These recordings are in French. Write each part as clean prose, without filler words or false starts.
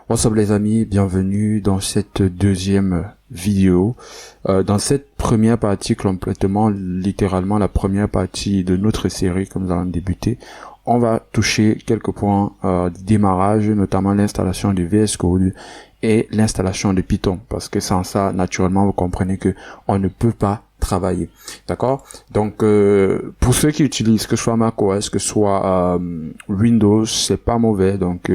What's up les amis, bienvenue dans cette deuxième vidéo. Dans cette première partie, complètement, littéralement la première partie de notre série que nous allons débuter, on va toucher quelques points de démarrage, notamment l'installation de VS Code et l'installation de Python, parce que sans ça, naturellement, vous comprenez que on ne peut pas travailler. D'accord? Donc, pour ceux qui utilisent que ce soit macOS, que ce soit Windows, c'est pas mauvais. Donc,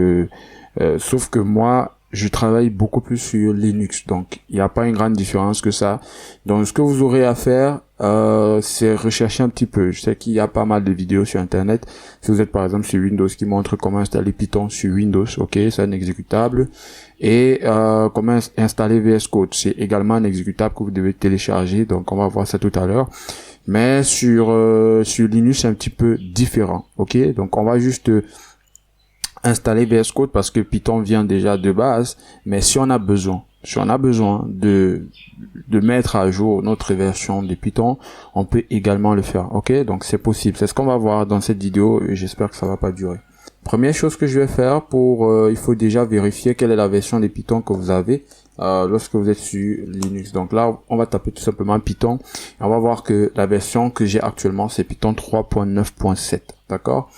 sauf que moi, je travaille beaucoup plus sur Linux, donc il n'y a pas une grande différence que ça. Donc ce que vous aurez à faire, c'est rechercher un petit peu. Je sais qu'il y a pas mal de vidéos sur Internet. Si vous êtes par exemple sur Windows qui montrent comment installer Python sur Windows, ok, c'est un exécutable. Et comment installer VS Code, c'est également un exécutable que vous devez télécharger. Donc on va voir ça tout à l'heure. Mais sur Linux, c'est un petit peu différent, ok. Donc on va juste installer VS Code parce que Python vient déjà de base, mais si on a besoin de mettre à jour notre version de Python, on peut également le faire, ok? Donc c'est possible, c'est ce qu'on va voir dans cette vidéo et j'espère que ça va pas durer. Première chose que je vais faire il faut déjà vérifier quelle est la version de Python que vous avez lorsque vous êtes sur Linux. Donc là, on va taper tout simplement Python et on va voir que la version que j'ai actuellement, c'est Python 3.9.7, d'accord?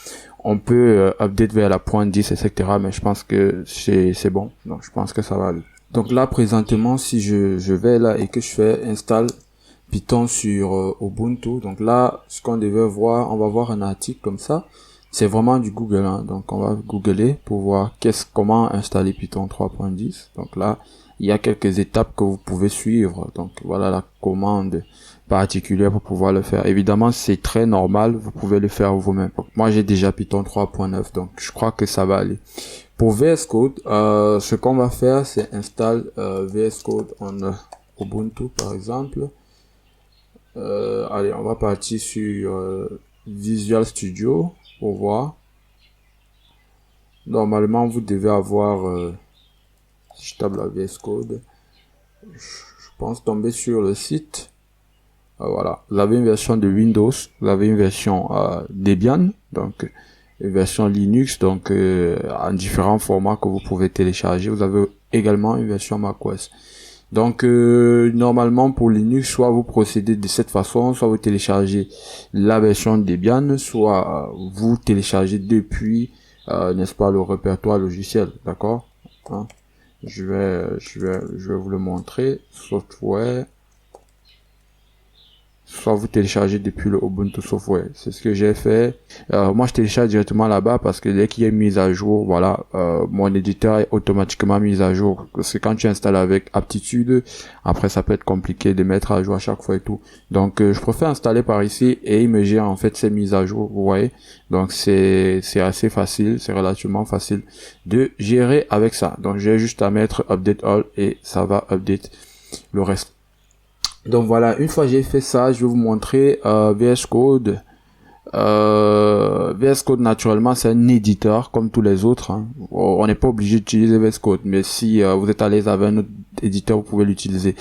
On peut update vers la point 10, etc. Mais je pense que c'est bon. Donc, je pense que ça va aller. Donc là, présentement, si je vais là et que je fais install Python sur Ubuntu. Donc là, ce qu'on devait voir, on va voir un article comme ça. C'est vraiment du Google, hein. Donc, on va googler pour voir comment installer Python 3.10. Donc là, il y a quelques étapes que vous pouvez suivre. Donc, voilà la commande particulière pour pouvoir le faire. Évidemment, c'est très normal, vous pouvez le faire vous-même. Moi, j'ai déjà Python 3.9, donc je crois que ça va aller. Pour VS Code, ce qu'on va faire, c'est installer VS Code en Ubuntu, par exemple. Allez, on va partir sur Visual Studio pour voir. Normalement, vous devez avoir, si je tape la VS Code, je pense tomber sur le site. Voilà, vous avez une version de Windows, vous avez une version Debian, donc une version Linux, donc en différents formats que vous pouvez télécharger. Vous avez également une version macOS. Donc normalement pour Linux, soit vous procédez de cette façon, soit vous téléchargez la version Debian, soit vous téléchargez depuis, n'est-ce pas, le répertoire logiciel, d'accord, hein? Je vais vous le montrer. Software. Soit vous téléchargez depuis le Ubuntu Software. C'est ce que j'ai fait. Moi, je télécharge directement là-bas parce que dès qu'il y a une mise à jour, voilà, mon éditeur est automatiquement mis à jour. Parce que quand tu installes avec Aptitude, après, ça peut être compliqué de mettre à jour à chaque fois et tout. Donc, je préfère installer par ici et il me gère en fait ces mises à jour, vous voyez. Donc, c'est assez facile, c'est relativement facile de gérer avec ça. Donc, j'ai juste à mettre Update All et ça va update le reste. Donc voilà, une fois que j'ai fait ça, je vais vous montrer VS Code. VS Code, naturellement, c'est un éditeur comme tous les autres, hein. On n'est pas obligé d'utiliser VS Code, mais si vous êtes à l'aise avec un autre éditeur, vous pouvez l'utiliser.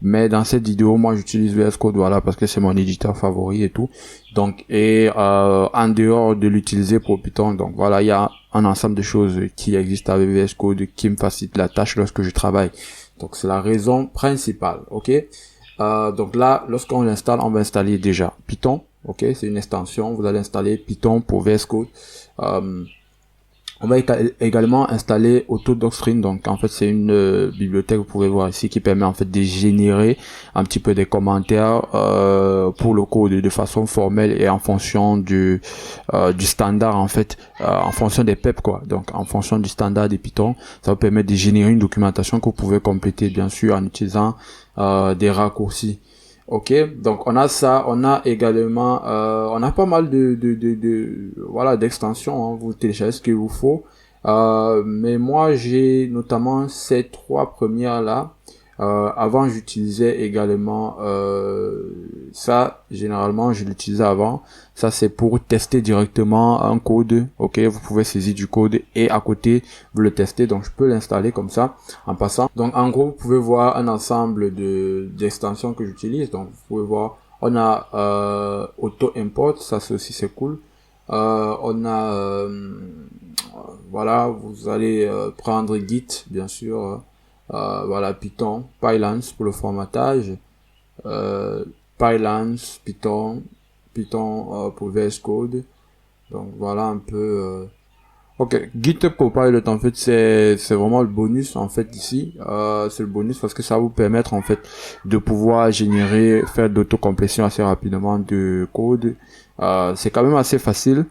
Mais dans cette vidéo, moi, j'utilise VS Code, voilà, parce que c'est mon éditeur favori et tout. Donc, en dehors de l'utiliser pour Python, donc voilà, il y a un ensemble de choses qui existent avec VS Code qui me facilitent la tâche lorsque je travaille. Donc, c'est la raison principale, ok? Donc là, lorsqu'on l'installe, on va installer déjà Python. Ok, c'est une extension. Vous allez installer Python pour VS Code. On va également installer AutoDocstring. Donc en fait, c'est une bibliothèque, vous pouvez voir ici, qui permet en fait de générer un petit peu des commentaires pour le code de façon formelle et en fonction du standard, en fait, en fonction des PEP, quoi. Donc en fonction du standard de Python, ça vous permet de générer une documentation que vous pouvez compléter bien sûr en utilisant des raccourcis. Ok, donc on a ça, on a également, on a pas mal voilà, d'extensions, hein. Vous téléchargez ce qu'il vous faut, mais moi j'ai notamment ces trois premières là. Avant j'utilisais également ça, généralement je l'utilisais avant. Ça c'est pour tester directement un code. Ok, vous pouvez saisir du code et à côté vous le testez. Donc je peux l'installer comme ça en passant. Donc en gros vous pouvez voir un ensemble d'extensions que j'utilise. Donc vous pouvez voir, on a auto import, ça c'est aussi c'est cool. On a voilà, vous allez prendre Git, bien sûr, voilà, Python, Pylance pour le formatage, Pylance, Python pour VS Code. Donc voilà un peu. Ok, GitHub Copilot en fait c'est vraiment le bonus en fait ici. C'est le bonus parce que ça va vous permettre en fait de pouvoir faire d'autocomplétion assez rapidement de code. C'est quand même assez facile.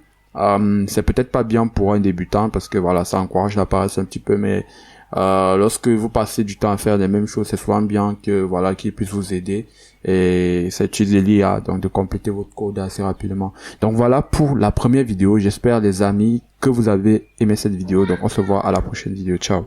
C'est peut-être pas bien pour un débutant parce que voilà, ça encourage la paresse un petit peu, mais lorsque vous passez du temps à faire les mêmes choses, c'est souvent bien que voilà qu'il puisse vous aider et ça utilise l'IA donc de compléter votre code assez rapidement. Donc voilà pour la première vidéo. J'espère les amis que vous avez aimé cette vidéo. Donc on se voit à la prochaine vidéo. Ciao.